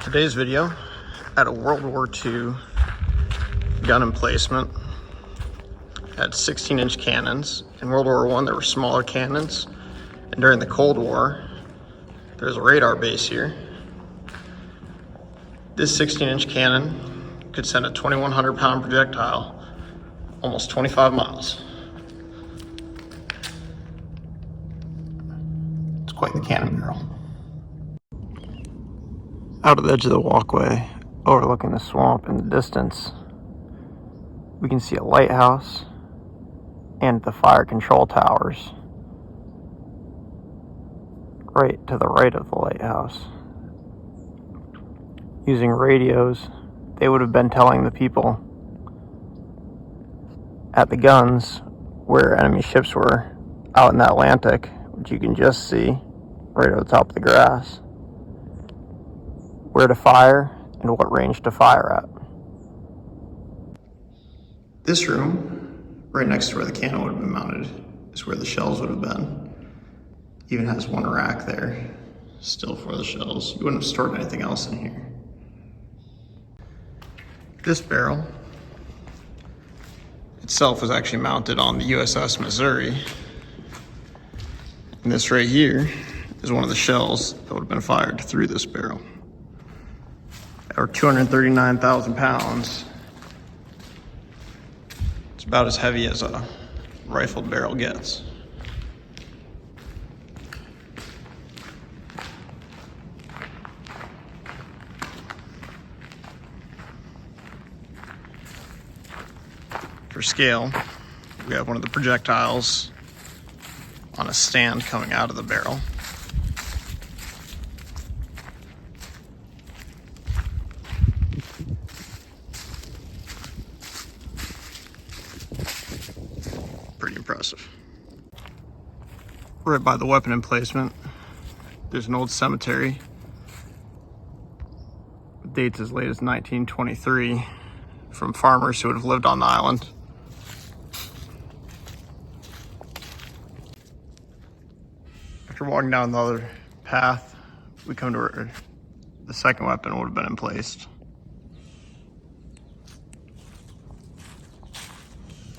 Today's video at a World War II gun emplacement had 16-inch cannons. In World War I, there were smaller cannons. And during the Cold War, there's a radar base here. This 16-inch cannon could send a 2,100-pound projectile almost 25 miles. It's quite the cannon barrel. Out of the edge of the walkway, overlooking the swamp in the distance, we can see a lighthouse and the fire control towers right to the right of the lighthouse. Using radios, they would have been telling the people at the guns where enemy ships were out in the Atlantic, which you can just see right over the top of the grass, where to fire and what range to fire at. This room, right next to where the cannon would have been mounted, is where the shells would have been. Even has one rack there, still for the shells. You wouldn't have stored anything else in here. This barrel itself was actually mounted on the USS Missouri. And this right here is one of the shells that would have been fired through this barrel. Or 239,000 pounds. It's about as heavy as a rifled barrel gets. For scale, we have one of the projectiles on a stand coming out of the barrel. Pretty impressive. Right by the weapon emplacement, there's an old cemetery with dates as late as 1923 from farmers who would have lived on the island. After walking down the other path, we come to where the second weapon would have been emplaced.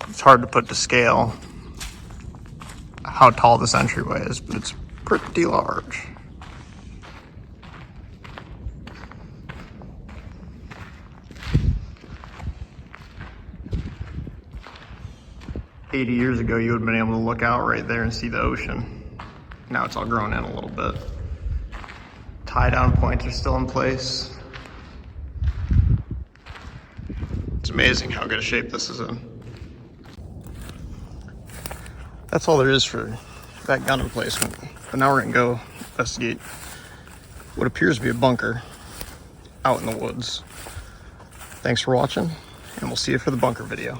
It's hard to put to scale how tall this entryway is, but it's pretty large. "80 years ago, you would have been able to look out right there and see the ocean. Now it's all grown in a little bit. Tie-down points are still in place. It's amazing how good a shape this is in. That's all there is for that gun emplacement. But now we're gonna go investigate what appears to be a bunker out in the woods. Thanks for watching, and we'll see you for the bunker video.